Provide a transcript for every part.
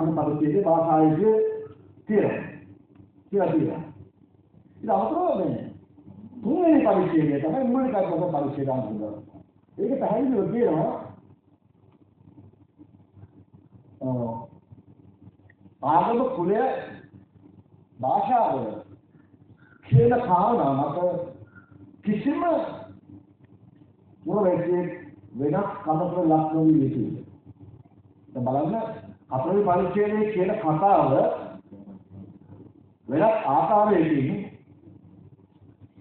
පළවෙනි පරිච්ඡේදයේ භාෂාවේ තියෙනවා. ඉතින් අමතරව මේ තුන්වෙනි පරිච්ඡේදය තමයි මූලික පරිච්ඡේදය අඳුරනවා. ඒක පැහැදිලිව කියනවා ආගම කුලය භාෂාව කියන කාරණා මත කිසිම මොරේකේ වෙනස් කමකට ලක් නොවී යුතුයි. දැන් බලන්න අපේ පරිච්ඡේදයේ කියන කතාව වෙනස් ආකාරයකින්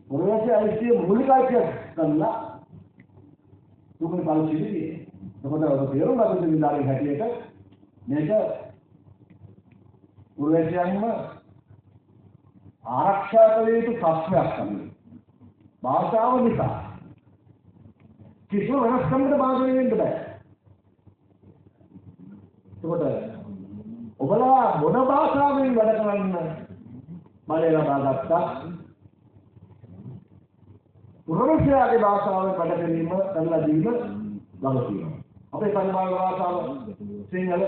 මොරේකේ අයිතිය මූලිකයි කරලා තුන්වෙනි පරිච්ඡේදයේ එතකොට ඔබ තේරුම් ගන්න විදිහට හැටියට මේක පුරවැසියන්ම ආරක්ෂා කළ යුතු ප්‍රශ්නයක් තමයි. භාෂාව නිසා කිසිම වෙනස්කමකට බාධා වෙන්න බෑ. එතකොට ඔබලා මොන භාෂාවෙන් වැඩ කරන්න බලය ලබා ගත්තා පුරවැසියාගේ භාෂාවෙන් වැඩ කිරීම කරලා දීම වගකීම. අපේ පරිමාණ භාෂාව සිංහල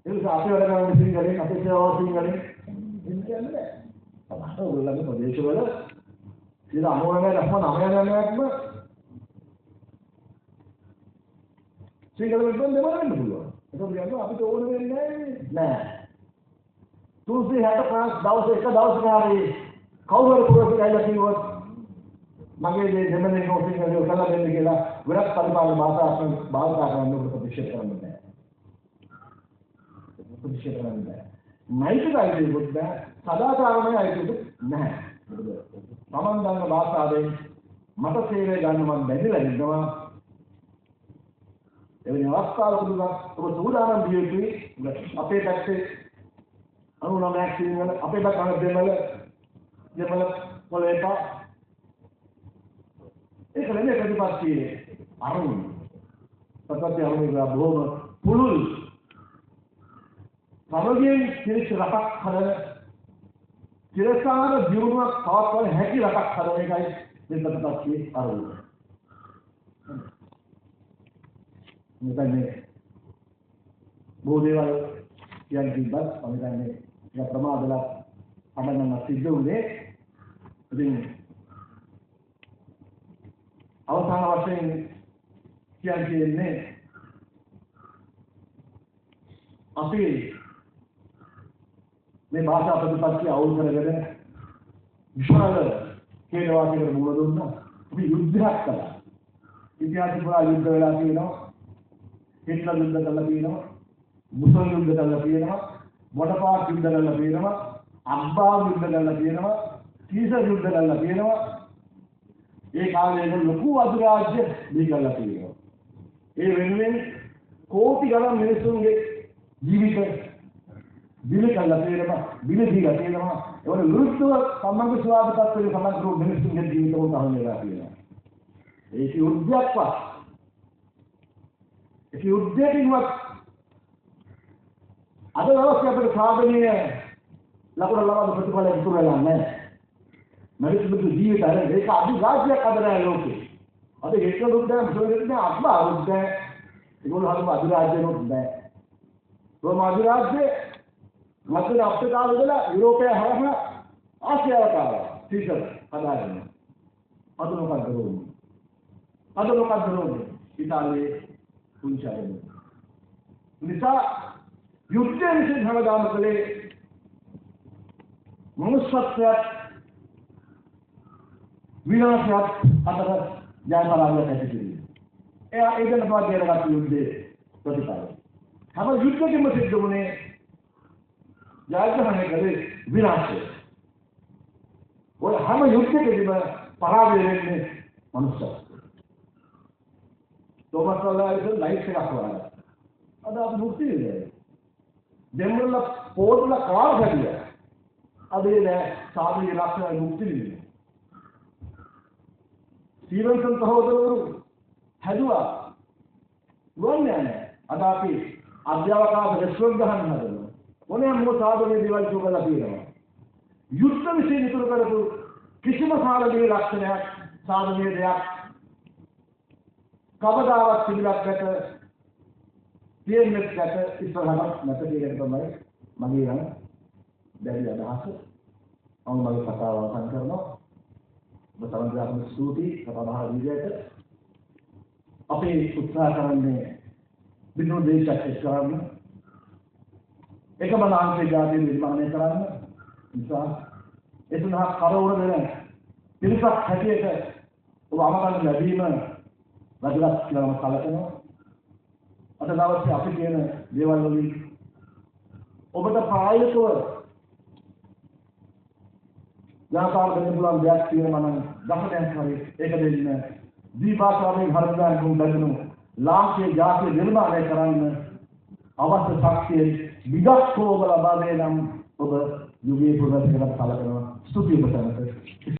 ඒක අපේ වැඩ කරන සිංහලෙන් අපේ සේවාව සිංහලෙන් කියන්නේ බෑ. ඔයගොල්ලන්ගේ ප්‍රදේශවල 99.9%ක්ම සිංහල වෙන්න දෙන්න පුළුවන්. ඒක කියන්නේ අපිට ඕන වෙන්නේ නෑ. 365 දවස් එක දවසක හරි කවුරු පුරවැසියෙක් කිව්වොත් මගේ දෙමළේ කොසිංහල කළා දෙන්න කියලා වෙනත් පරිපාලන භාෂා කරන්න ප්‍රතික්ෂේප කරන්න බෑ. ප්‍රතික්ෂේප කරන්න බෑ. නෛතික අයිතියකුත් බෑ. සදාචාරමය අයිතියකුත් නැහැ. මම දන්න භාෂාවෙන් මට සේවය ගන්න මම බැඳිලා ඉන්නවා. එවැනි අවස්ථාවකදී ඔබ සූදානම් විය යුතුයි. අපේ පැත්තේ 99ක් සිංහල අපේ පැත්තේ දෙමළ පොළේට ඒක නෙමෙයි ප්‍රතිපත්තියේ අරමුණ. ප්‍රතිපත්තිය අරමුණ බොහොම පුළුල් සමගියෙන් පිළිච්ච රටක් හදන තිරසාර ජීවනයක් පවත්වන හැකි රටක් හදන එකයි මේ ප්‍රතිපත්තියේ අරමුණ. මෙතන බොහෝ දේවල් කියන්නේ කිව්වත් මම හිතන්නේ ඒක ප්‍රමාදලා අඩනම සිද්ධ වුණේ. ඉතින් අවසාන වශයෙන් කියන්නේ අපි මේ භාෂා ප්‍රතිපත්තිය අවුල් කරගෙන විශාල කේන්ද්‍රවාදයකට මුහුණ දුන්නා. අපි යුද්ධයක් කළා. ඉතිහාසය පුරා යුද්ධ වෙලා තියෙනවා. හිට්ලර් යුද්ධ කළා තියෙනවා. මුසොලිනි යුද්ධ කළා තියෙනවා. මොඩපාත් යුද්ධ කළා තියෙනවා. අම්බා යුද්ධ කළා තියෙනවා. කීසර් යුද්ධ කළා තියෙනවා. ඒ කාලේ ලොකු අධිරාජ්‍ය දීගලා තියෙනවා. ඒ වෙනුවෙන් කෝටි ගණන් මිනිසුන්ගේ ජීවිත බිලි කළා තියෙනවා. බිලි දීලා තියෙනවා. ඒවල විරුද්ධව සම්මත ස්වාධීනත්වයේ සමග මිනිසුන්ගේ ජීවිත උදාහරණ වෙලා තියෙනවා. ඒක යුද්ධයක්වත්. ඒක යුද්ධයකින්වත් අද දවසේ අපේ සාධනීය ලකුණු ලබන ප්‍රතිඵල ඉතුරු වෙලා නැහැ. මනුෂ්‍ය ජීවිත අර ඒක අධිරාජ්‍යයක් අදරයි ලෝකේ. අද හිටලර් උද්දෑම සෝවියට් අත්බා උද්දෑ ඒගොල්ලෝ හදපු අධිරාජ්‍යයක් නෑ. රෝම අධිරාජ්‍ය මධ්‍ය අප්‍රිකාව ඉඳලා යුරෝපය හරහා ආසියාවට ආවා. තීසර හදාගෙන. අද මොකක්ද රෝම? ඉතාලියේ පුංචාරේ. නිසා යුද්ධය විසින් හැමදාම කළේ මනුෂ්‍යත්වයට විනාශයක් අතර ජයපරාජය ඇති කිරීම. ඒක තමයි දේරගත් යුද්ධයේ ප්‍රතිඵලය. හැම යුද්ධයකම සිද්ධ වුණේ ජයග්‍රහණය කළේ විනාශය. ඔය හැම යුද්ධයකදීම පරාජය වෙන්නේ මනුස්සයෙක්. තෝමස් අල්වාරේස් ලයිෆ් එකක් වගේ. අද අපි මුක්තියනේ. දෙමළ පොඩ්ල කාල් හැදියා. අද නෑ සාමීය ලක්ෂණ මුක්තියනේ. ස්ටීවන්සන් සහෝදරවරු හැදුවා. ගොන්නේ අද අපි අධ්‍යාපක රෙස්ටුරන්ට් ගහන්න හදනවා. මොනෑම සාධනීය දේවල් කරලා තියෙනවා. යුද්ධ විශ්ේ ඉතුරු කරපු කිසිම සාධනීය ලක්ෂණයක් සාධනීය දෙයක් කවදාවත් පිළිගන්නට තියෙන්නේ කැට ඉස්සරහට නැත කියන එක තමයි මගේ නම් දැඩි අදහස. මම මගේ කතාව අවසන් කරනවා. ඔබ සමගාමී ස්තුතියි කතාබහ විදියට අපි උත්සාහ කරන්නේ විනෝද දේශයක් කරන්න. එකම ලාංකික ජාතිය නිර්මාණය කරන්න. නිසා ඒ සඳහා කරවල දෙන පිරිසක් හැටියට ඔබ අමතක ලැබීම වැදගත් කියලා මම කලකිනවා. අද දවසේ අපි කියන දේවල් වලින් ඔබට ප්‍රායෝගිකව ජනතාවට දෙන්න පුළුවන් දෙයක් තියෙනවා නම් දහනයක් හරි ඒක දෙන්න දීපාසාවෙන් හරියට ගොඩනගන ලාංකික ජාතිය නිර්මාණය කරන්න අවශ්‍ය ශක්තිය විගක්කෝව ලබා දෙනම් ඔබ යුගයේ පුරවැසියකට කලකිනවා. ස්තුතියි ඔබට.